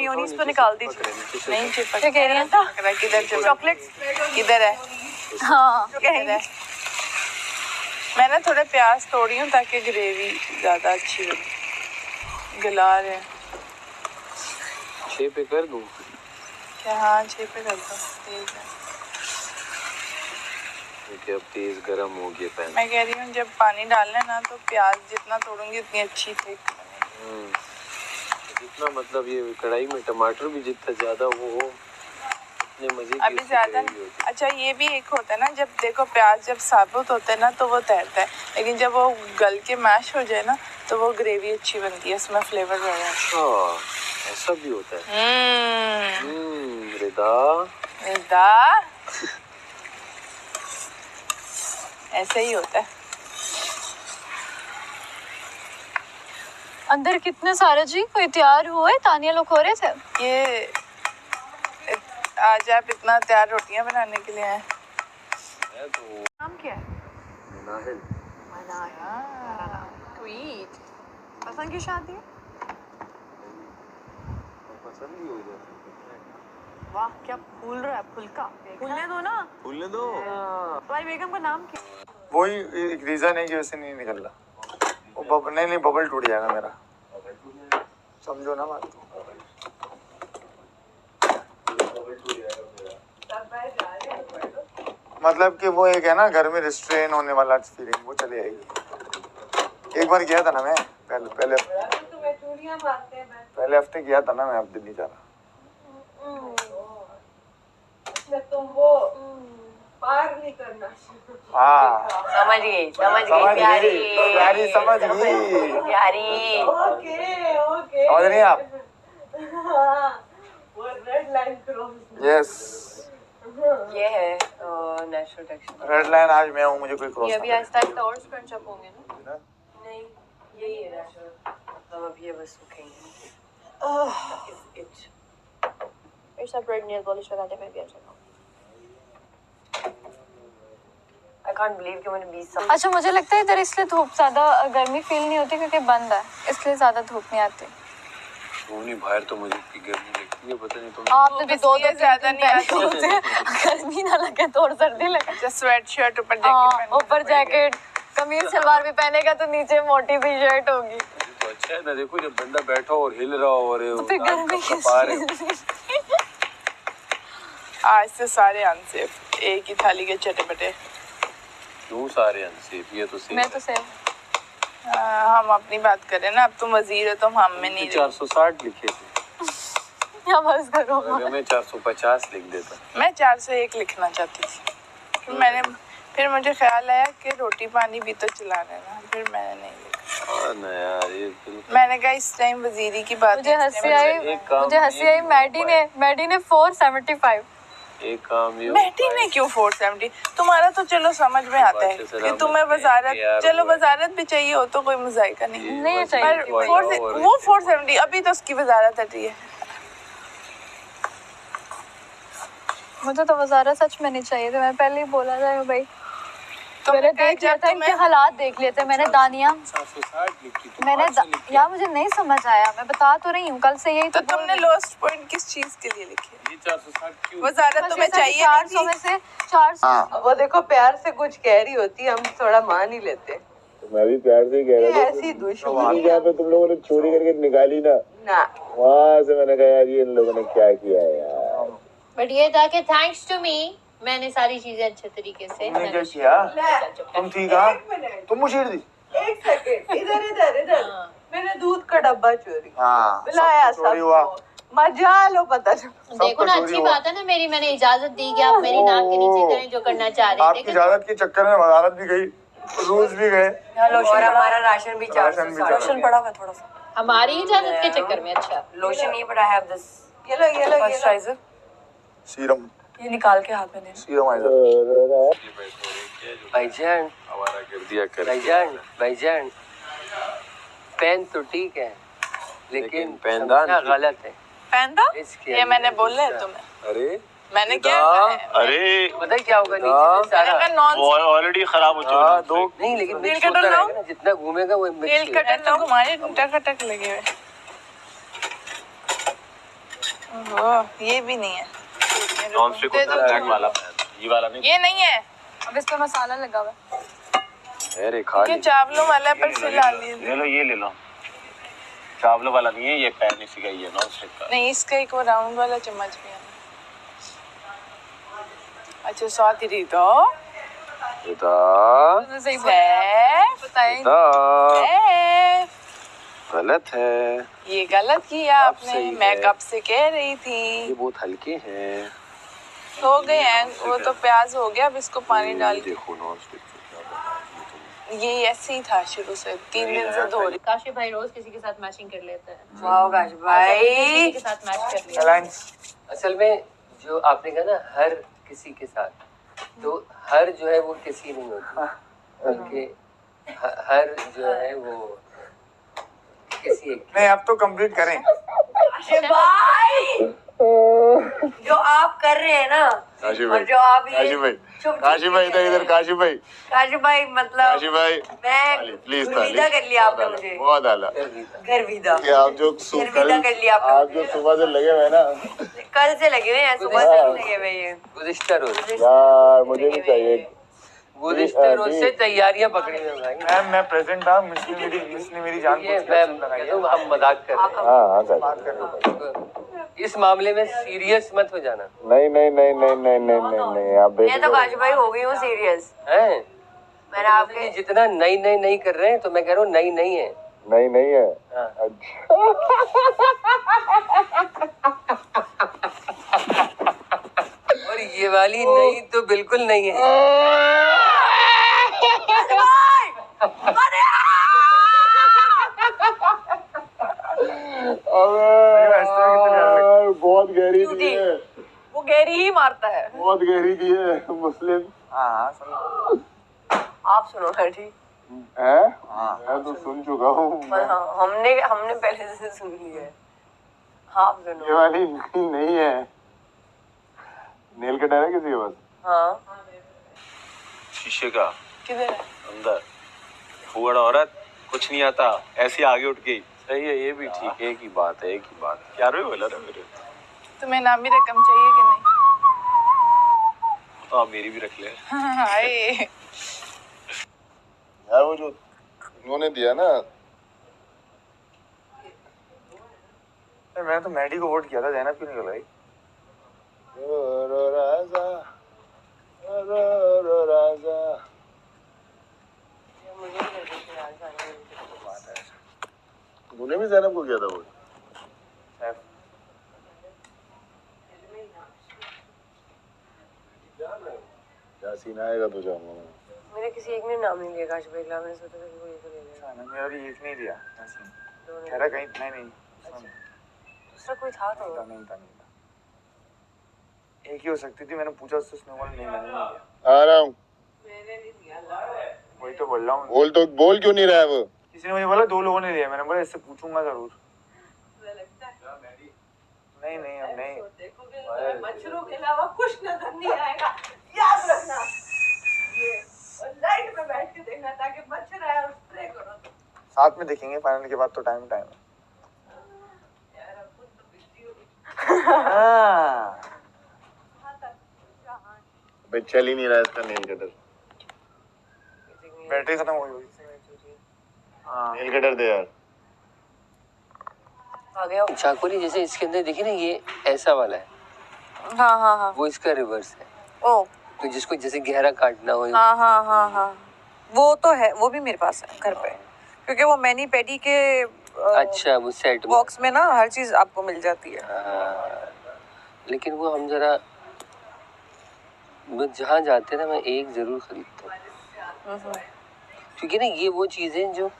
Mayonnaise तो निकाल दीजिए। नहीं चिपक। क्या कह रही हैं? किधर चॉकलेट किधर है? हाँ किधर है? मैं ना थोड़े प्याज तोड़ी हूँ ताकि ग्रेवी ज्यादा अच्छी बने। गला रहे हैं। 6 पे कर दूँ क्या? हाँ 6 पे कर दो। तेज है। क्योंकि अब तेज गर्म हो गया पैन। मैं कह रही हूँ जब पानी डालना है ना तो प्याज जितना तोड़ूंगी उतनी अच्छी थे। जितना मतलब ये कढ़ाई में टमाटर भी जितना ज्यादा वो हो उतने मजे की अभी ज्यादा। अच्छा ये भी एक होता है ना, जब देखो प्याज जब साबुत होता है ना तो वो तैरता है, लेकिन जब वो गल के मैश हो जाए ना तो वो ग्रेवी अच्छी बनती है, उसमें फ्लेवर बढ़ जाता है। ऐसा भी होता है। रिदा रिदा ऐसे ही होता है। अंदर कितने सारे जी कोई तैयार हुए? तानिया लोग हो रहे थे। ये आज आप इतना तैयार रोटियां बनाने के लिए हैं? तो नाम क्या है? मनाहिल। स्वीट। पसंद की शादी है? पसंद ही हो जाता। वाह क्या फूल रहा है, फुलका। फूलने दो ना। फूलने दो। तुम्हारी बेगम का नाम क्या? वही एक रीजन है कि वैसे नहीं निकल रहा वो नहीं बबल टूट जाएगा मेरा, समझो ना बात को। मतलब कि वो एक है ना घर में रिस्ट्रेन होने वाला फीलिंग, वो चले आएगी। एक बार किया था ना मैं, पहले हफ्ते किया था ना मैं, अब दिल नहीं जा रहा। तुम वो पार नहीं करना। हाँ समझ गई समझ गई समझ गई। ओके समझ रही हैं आप? वो रेड लाइन क्रॉस। यस ये है नेचुरल टेक्सचर। रेड लाइन आज मैं हूँ, मुझे कोई क्रॉस ये अभी आहिस्ता आहिस्ता और स्क्रंच अप होंगे ना? नहीं यही है नेचुरल। अब ये बस सूखेंगे। फिर सेपरेट नेल पॉलिश लगाने में भी अच्छा था। I can't believe कि मैंने 20 साल। अच्छा मुझे लगता है इधर इसलिए धूप ज्यादा गर्मी फील नहीं होती क्योंकि बंद है, इसलिए ज्यादा धूप नहीं आती। नहीं बाहर तो मुझे इतनी गर्मी लगती है, पता नहीं तुम। आपने तो दो ज्यादा नहीं आती। गर्मी ना लगे तो और सर्दी लगे। जस्ट स्वेट शर्ट ऊपर जैकेट, ऊपर जैकेट, कमीज सलवार भी पहनेगा तो नीचे मोटी सी शर्ट होगी। तो अच्छा है ना, देखो जब बंदा बैठा और हिल रहा हो और तो फिर गर्मी आज से सारे अनसेफ एक ही थाली के चटे-पटे। क्यों सारे अनसेफ? ये तो सेफ। मैं तो सेफ। हम अपनी बात करें ना, अब तुम वजीर हो, तुम हम में नहीं। 460 लिखे थे। क्या बस करो। अगर मैं 450 लिख देता। मैं 401 लिखना चाहती थी। फिर मुझे ख्याल आया कि रोटी पानी भी तो चलाना है ना, फिर मैंने नहीं लिखा। ना यार ये मैंने कहा इस टाइम वजीरी की बात। मुझे हंसी आई मैडी ने 475। एक काम ये मैडी ने क्यों 470? तुम्हारा तो चलो समझ में आता है कि तुम्हें वजारत, चलो वजारत भी चाहिए हो तो कोई मुजाहिका नहीं चाहिए। वो 470 अभी तो उसकी वजारत हटी है। मुझे तो वजारत सच में नहीं चाहिए था, मैं पहले ही बोला था भाई। तो मैंने देख लिया था, इनके हालात देख लिए थे मैंने। दानिया 460 लिखी थी। मैंने यार मुझे नहीं समझ आया, मैं बता तो रही हूँ कल से यही। तो तुमने लोएस्ट पॉइंट किस चीज के लिए लिखी है? ये 460 क्यों? वजारत तुम्हें चाहिए 400 में से 400। वो देखो प्यार से कुछ कह रही होती, हम थोड़ा मान ही लेते। तो मैं भी प्यार से कह रहा था। ऐसी दुश्मनी जहाँ पे तुम लोगों ने चोरी करके निकाली ना, वहाँ से मैंने कहा यार ये इन लोगों ने क्या किया यार। बट ये था कि थैंक्स टू मी मैंने सारी चीजें अच्छे तरीके से तुमने क्या किया? तुम ठीक है? तुम मुझे दी। एक सेकंड, इधर मैंने दूध का डब्बा चोरी बुलाया, चोरी हुआ, मजा लो पता चला। देखो ना अच्छी बात है ना मेरी, मैंने इजाजत दी कि आप मेरी नाक के नीचे करें जो करना चाह रहे हैं। आपकी इजाजत के चक्कर में वजारत भी गई, रूल्स भी गए और हमारा राशन भी राशन पड़ा हुआ थोड़ा सा हमारी इजाजत के चक्कर में। अच्छा लोशन नहीं पड़ा है। दिस ये लो मॉइस्चराइजर, सीरम, ये निकाल के हाथ में देना। सीरम आइजर। भाईजान हमारा कर दिया कर। भाईजान पेन तो ठीक है लेकिन पेनदान गलत है। पहनदा ये मैंने बोला है तुम्हें। अरे मैंने क्या कहा है? अरे पता है क्या होगा नीचे से सारा वो ऑलरेडी खराब हो चुका है। दो नहीं लेकिन नील मिक्स होता कटर रहेगा ना, जितना घूमेगा वो नील कटर तो घुमाने टक लगे हुए। ये भी नहीं है। नॉन स्टिक होता है ब्लैक वाला, ये वाला नहीं। ये नहीं है। अब इस पे मसाला लगा हुआ है। अरे खा ये चावलों वाला पर सिला ली। ले लो, ये ले लो। चावलों वाला नहीं है, ये पैन इसी का ही है, नॉन स्टिक का। नहीं, इसका एक वो राउंड वाला चम्मच भी है। अच्छा साथ ही रही तो बेटा सही बताएं। गलत है, ये गलत किया अब आपने। सही मैं है। कब से कह रही ये थी। बहुत हल्के हैं। हो गए हैं वो तो, प्याज हो गया। अब इसको पानी डाल के देखो नॉन स्टिक से क्या बना है। ये ऐसे ही था शुरू से, 3 दिन से धो रही। काशिफ भाई रोज किसी के साथ मैचिंग कर लेते हैं। वाह काश किसी भाई के साथ मैच कर लिया। अलायंस असल में जो आपने कहा ना हर किसी के साथ, तो हर जो है वो किसी नहीं होती, बल्कि हर जो है वो किसी एक। नहीं, अब तो कंप्लीट करें। भाई जो आप कर रहे हैं ना, काशी और भाई, जो आप ये काशी भाई, चुप काशी भाई इधर, काशी भाई, काशी भाई मतलब काशी भाई, मैं प्लीज गर्विदा कर लिया आपने मुझे। बहुत आला। गर्विदा कि आप जो गर्विदा कर लिया आपने आप जो सुबह से लगे हुए ना, कल से लगे हुए हैं, सुबह से नहीं लगे हुए ये। गुज़िश्ता रोज यार मुझे भी चाहिए। गुज़िश्ता रोज से तैयारियां पकड़ी हुई भाई। मैं प्रेजेंट था, इसने मेरी जान ये बूझ मैं के लगाई है। कहता हूं, हम मजाक कर रहे हैं। हाँ हाँ सर, इस मामले में सीरियस मत हो जाना। नहीं नहीं नहीं नहीं नहीं नहीं नहीं नहीं, आप मैं तो काशी भाई हो गई हूँ सीरियस। हैं? मैंने आपके ये जितना नई नई नहीं कर रहे हैं, तो मैं कह रहा हूँ नई नहीं है। नहीं नहीं है। हाँ। अच्छा और ये वाली नई तो बिल्कुल नहीं है। अबे बहुत गहरी दी है, वो गहरी ही मारता है। बहुत गहरी दी है मुस्लिम। हाँ सुनो, आप सुनो है ठीक है मैं तो सुन चुका हूँ। पर हाँ, हमने पहले से सुन लिया है। हाँ आप ये सुनो। वाली नहीं है। नेल कटर है किसी के पास? हाँ शीशे का किधर है? अंदर फूहड़ औरत, कुछ नहीं आता, ऐसे आगे उठ गई। सही है, ये भी ठीक है। एक ही बात है, एक ही बात। क्या रे बोला रे मेरे? तुम्हें नामी रकम चाहिए कि नहीं? तो आप मेरी भी रख ले। हाय यार वो जो उन्होंने दिया ना, मैं तो मैडी को वोट किया था, जैनब क्यों नहीं लगाई? रो राजा, रो राजा। तूने भी जैनब को किया था वोट? क्या सीन आएगा तो जाऊंगा मैं। मेरे किसी एक ने नाम नहीं लिया काशी भाई, मैंने सोचा था कि वो ये तो ले लेगा। मेरा भी एक नहीं दिया। कह रहा कहीं नहीं दूसरा कोई था तो नहीं था। एक ही हो सकती थी, मैंने पूछा उससे, उसने बोला नहीं मैंने नहीं दिया। आ रहा हूँ, वही तो बोल रहा हूँ। बोल क्यों नहीं रहा है वो? किसी ने मुझे बोला 2 लोगों ने लिया, मैंने बोला इससे पूछूंगा जरूर। नहीं नहीं अब नहीं। मच्छरों के अलावा कुछ नजर नहीं आएगा, याद रखना। ये और लाइट में बैठ के देखना ताकि मच्छर आए और स्प्रे करो। साथ में देखेंगे फाइनल के बाद तो टाइम है। यार अब खुद तो बिजली होगी। हाँ भाई चल ही नहीं रहा इसका नेल कटर, बैटरी खत्म हो गई। हाँ नेल कटर दे यार। आ गया। चाकुरी जैसे इसके अंदर देखिए ना, ये ऐसा वाला है, हाँ हाँ हाँ वो इसका रिवर्स है। ओ तो जिसको जैसे गहरा काटना हो, हाँ हाँ हाँ हाँ वो तो है, वो भी मेरे पास है घर पे, क्योंकि वो मैनी पेडी के अच्छा वो सेट बॉक्स में ना हर चीज आपको मिल जाती है। लेकिन वो हम जरा जहाँ जाते ना, मैं एक जरूर खरीदता हूँ, क्योंकि ना ये वो चीजें जो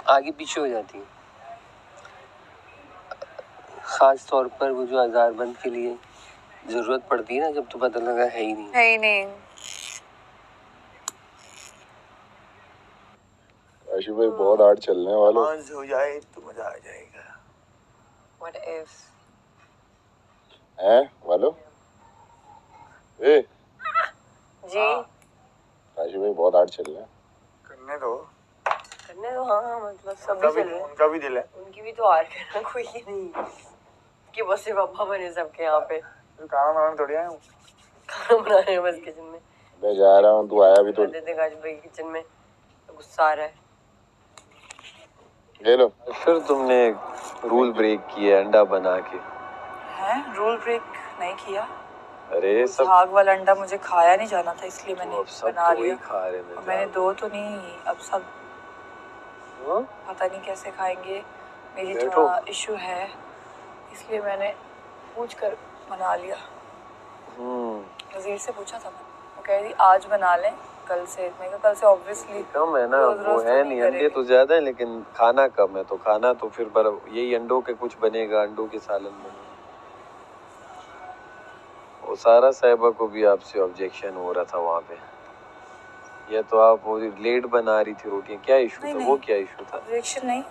आगे पीछे हो जाती हैं, खास तौर पर वो जो हजारबंद के लिए जरूरत पड़ती है ना, जब तो पता लगा है ही नहीं। है ही नहीं। आशु भाई बहुत हार्ड चलने वाला हो जाए तो मजा आ जाएगा। What if? हैं वालो ए जी आशु भाई बहुत हार्ड चल रहे हैं। करने दो हाँ मतलब सभी चल रहे हैं। उनका भी दिल है। उनकी भी तो हार है ना, कोई नहीं। कि वो सिर्फ अब्बा बने सबके यहाँ पे। खाना बनाने थोड़ी आया हूँ, खाना बना रहे हैं बस किचन में। मैं जा रहा हूँ, तू आया भी तो आज भाई किचन में तो गुस्सा आ रहा है। ले लो। फिर तुमने रूल ब्रेक किया अंडा बना के। हैं? रूल ब्रेक नहीं किया। अरे सब भाग वाला अंडा मुझे खाया नहीं जाना था, इसलिए मैंने अब सब बना तो लिया। वही खा रहे हैं। मैंने 2 तो नहीं, अब सब हाँ? पता नहीं कैसे खाएंगे। मेरी बैठो। थोड़ा इशू है, इसलिए मैंने पूछ कर बना लिया। नज़ीर से पूछा था मैंने, वो कह रही आज बना लें कल से। मैं कहा कल से ऑब्वियसली कम है ना, रोज वो रोज तो है नहीं नहीं, अंडे करेंगे। तो ज्यादा है लेकिन खाना कम है, तो खाना तो फिर यही अंडों के कुछ बनेगा, अंडों के सालन बनेगा। वो सारा साहिबा को भी आपसे ऑब्जेक्शन हो रहा था वहाँ पे, या तो आप वो लेट बना रही थी रोटियां, क्या इशू था? वो क्या इशू था? ऑब्जेक्शन नहीं,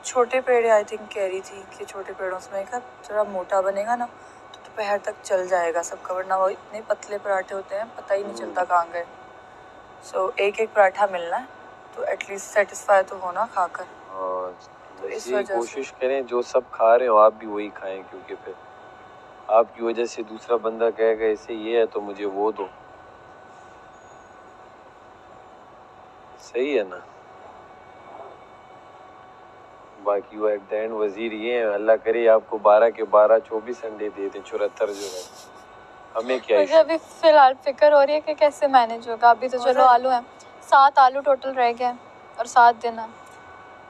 छोटे पेड़ आई थिंक कह रही थी कि छोटे पेड़ों से मैं कहा थोड़ा मोटा बनेगा ना तो दोपहर तक चल जाएगा सबका, वरना वो इतने पतले पराठे होते हैं पता ही नहीं चलता कहाँ गए। सो एक एक पराठा मिलना है तो एटलीस्ट सेटिस्फाई तो होना खाकर। हाँ, तो इस ये वजह कोशिश करें जो सब खा रहे हो आप भी वही खाएं, क्योंकि फिर आपकी वजह से दूसरा बंदा कहेगा इसे ये है तो मुझे वो दो। सही है ना? बाकी वो एट द एंड वजीर ये है, अल्लाह करे आपको 12 के 12 24 अंडे दे दे, 74 जो है। हमें क्या मुझे अभी फिलहाल फिक्र हो रही है कि कैसे मैनेज होगा। अभी तो चलो आलू हैं, 7 आलू टोटल रह गए और 7 दिन है।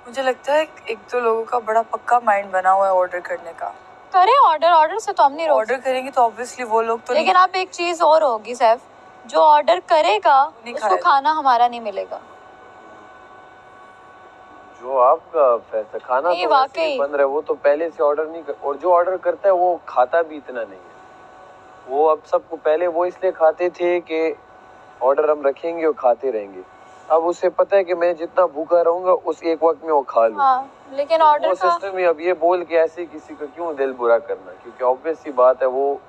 मुझे लगता है 1-2 लोगों का बड़ा पक्का माइंड बना हुआ है ऑर्डर करने का। करें ऑर्डर से तो हम नहीं रोक ऑर्डर करेंगे तो ऑब्वियसली वो लोग तो लेकिन अब एक चीज और होगी सैफ, जो ऑर्डर करेगा उसको खाना हमारा नहीं मिलेगा। जो आपका फैसला, खाना नहीं, तो वैसे वाकई। ही बन रहा है, वो तो पहले से ऑर्डर नहीं कर, और जो ऑर्डर करता है वो खाता भी इतना नहीं है। वो अब सबको पहले वो इसलिए खाते थे कि ऑर्डर हम रखेंगे और खाते रहेंगे। अब उसे पता है कि मैं जितना भूखा रहूंगा उस एक वक्त में वो खा लूं। हाँ, लेकिन ऑर्डर वो का सिस्टम ही अब ये बोल के ऐसे किसी का क्यों दिल बुरा करना, क्योंकि ऑब्वियस सी बात है वो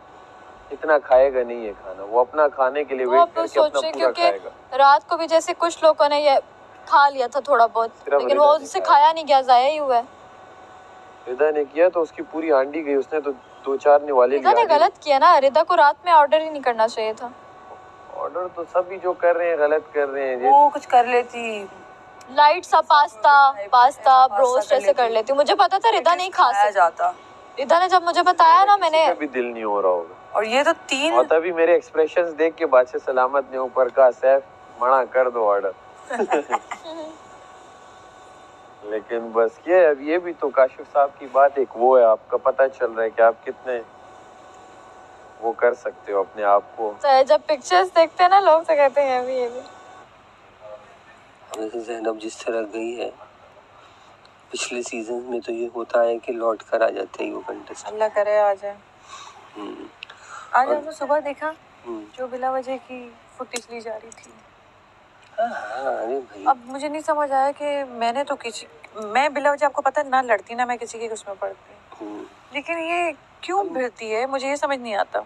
इतना खाएगा नहीं है खाना, वो अपना खाने के लिए वो वेट आप करके अपना सोचें पूरा क्योंकि खाएगा। रात को भी जैसे कुछ लोगों ने ये खा लिया था थोड़ा बहुत, सिर्फ लेकिन रिदा वो ने उससे खाया। खाया नहीं गया, जाया ही हुआ है। रिदा ने किया तो उसकी पूरी हांडी गई, उसने तो 2-4 निवाले रिदा ने गलत किया ना, रिदा को रात में ऑर्डर ही नहीं करना चाहिए था। ऑर्डर तो सभी जो कर रहे हैं गलत कर रहे हैं। वो कुछ कर लेती, लाइट सा पास्ता ब्रोस्ट ऐसे कर लेती। मुझे पता था रिदा नहीं खा सकती। जाता। रिदा ने जब मुझे बताया ना, मैंने भी दिल नहीं हो रहा होगा। और ये तो 3 और तभी मेरे एक्सप्रेशंस देख के बादशाह सलामत ने ऊपर कहा सैफ मना कर दो ऑर्डर। लेकिन बस ये अब ये भी तो काशिफ साहब की बात एक वो है, आपका पता चल रहा है कि आप कितने वो कर सकते हो अपने आप को। तो जब पिक्चर्स देखते हैं ना लोग तो कहते हैं ये भी वैसे ज़ैनब जिस तरह गई है पिछले सीजन में तो ये होता है कि लौट कर आ जाते हैं वो कंटेस्ट। अल्लाह करे आ जाए। आज हमने सुबह देखा जो बिला वजह की फुटेज ली जा रही थी। हाँ, अरे भाई अब मुझे नहीं समझ आया कि मैंने तो मैं बिला वजह, आपको पता है ना लड़ती ना मैं किसी के उसमें पड़ती, लेकिन ये क्यों भिड़ती है मुझे ये समझ नहीं आता।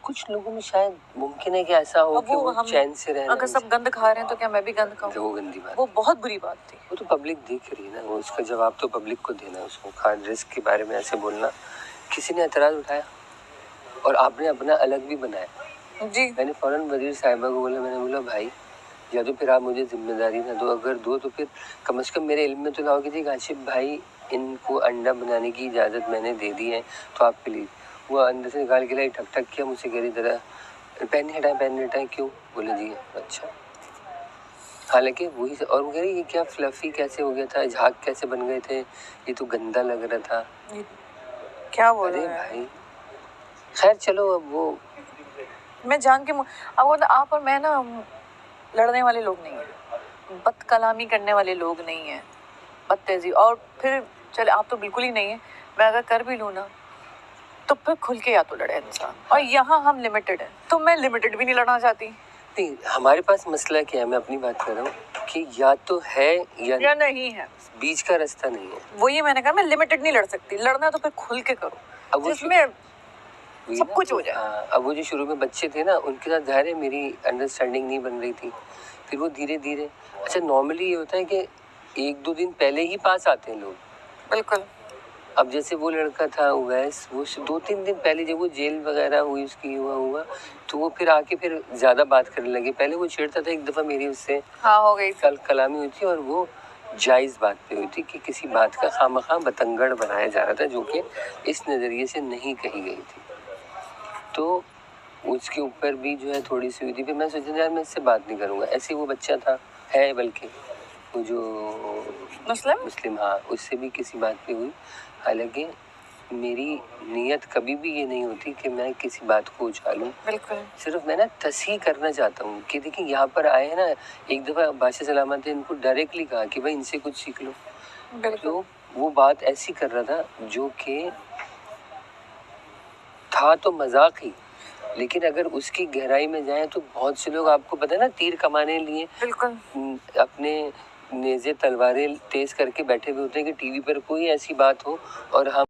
कुछ लोगों में शायद मुमकिन है कि ऐसा हो कि वो चैन से रहना। अगर सब गंद खा रहे हैं तो क्या मैं भी गंद खाऊं? वो गंदी बात, वो बहुत बुरी बात थी। वो तो पब्लिक देख रही है ना, वो उसका जवाब तो पब्लिक को देना है। उसको खान रिस्क के बारे में ऐसे बोलना, किसी ने एतराज उठाया और आपने अपना अलग भी बनाया जी। मैंने फौरन वजीर साहिबा को बोला, मैंने बोला भाई या तो फिर आप मुझे जिम्मेदारी ना दो, अगर दो तो फिर कम से कम मेरे इल्म में तो लाओ कि जी आशिफ भाई इनको अंडा बनाने की इजाज़त मैंने दे दी है तो आप प्लीज़। वो अंदर से निकाल के लाई ठक ठक किया, मुझसे कह रही तरह पैन हटाए क्यों? बोले जी अच्छा। हालांकि वही और वो कह रही ये क्या फ्लफी कैसे हो गया था, झाग कैसे बन गए थे, ये तो गंदा लग रहा था। क्या बोल रहे हैं भाई? खैर चलो अब वो मैं जान के अब आप और मैं ना लड़ने वाले लोग नहीं हैं, बदकलामी करने वाले लोग नहीं हैं, बदतेजी। और फिर चले आप तो बिल्कुल ही नहीं है। मैं अगर कर भी लूँ ना तो फिर खुल के या तो लड़े इंसान, और यहाँ हम लिमिटेड हैं तो मैं लिमिटेड भी नहीं लड़ना चाहती। नहीं, हमारे पास मसला क्या है, मैं अपनी बात कर रहा हूँ कि या तो है या नहीं है, बीच का रास्ता नहीं है। वो ये मैंने कहा मैं लिमिटेड नहीं लड़ सकती, लड़ना तो फिर खुल के करो अब जिसमें सब कुछ हो जाए। अब वो जो शुरू में बच्चे थे ना उनके साथ ज़ाहिर है मेरी अंडरस्टैंडिंग नहीं बन रही थी, फिर वो धीरे धीरे अच्छा नॉर्मली ये होता है कि 1-2 दिन पहले ही पास आते हैं लोग। बिल्कुल अब जैसे वो लड़का था उवैस, वो 2-3 दिन पहले जब वो जेल वगैरह हुई उसकी हुआ तो वो फिर आके फिर ज़्यादा बात करने लगे। पहले वो छेड़ता था, एक दफ़ा मेरी उससे हाँ हो गई थी। कलामी हुई थी और वो जायज़ बात पे हुई थी कि किसी बात का खामखा बतंगड़ बनाया जा रहा था जो कि इस नज़रिए से नहीं कही गई थी। तो उसके ऊपर भी जो है थोड़ी सी हुई थी। फिर मैं सोचा यार मैं इससे बात नहीं करूँगा। ऐसे वो बच्चा था, है बल्कि वो जो मुस्लिम, हाँ, उससे भी किसी बात पे हुई। हालांकि मेरी नीयत कभी भी ये नहीं होती कि मैं किसी बात को उछालूं। बिल्कुल। सिर्फ मैं ना तस्हीह करना चाहता हूँ कि देखिए यहाँ पर आए हैं ना, एक दफ़ा बादशाह सलामत ने इनको डायरेक्टली कहा कि भाई इनसे कुछ सीख लो। तो वो बात ऐसी कर रहा था जो कि था तो मजाक ही, लेकिन अगर उसकी गहराई में जाएं तो बहुत से लोग, आपको पता है ना, तीर कमाने लिए बिल्कुल अपने नेज़े तलवारें तेज करके बैठे हुए होते हैं कि टीवी पर कोई ऐसी बात हो और हम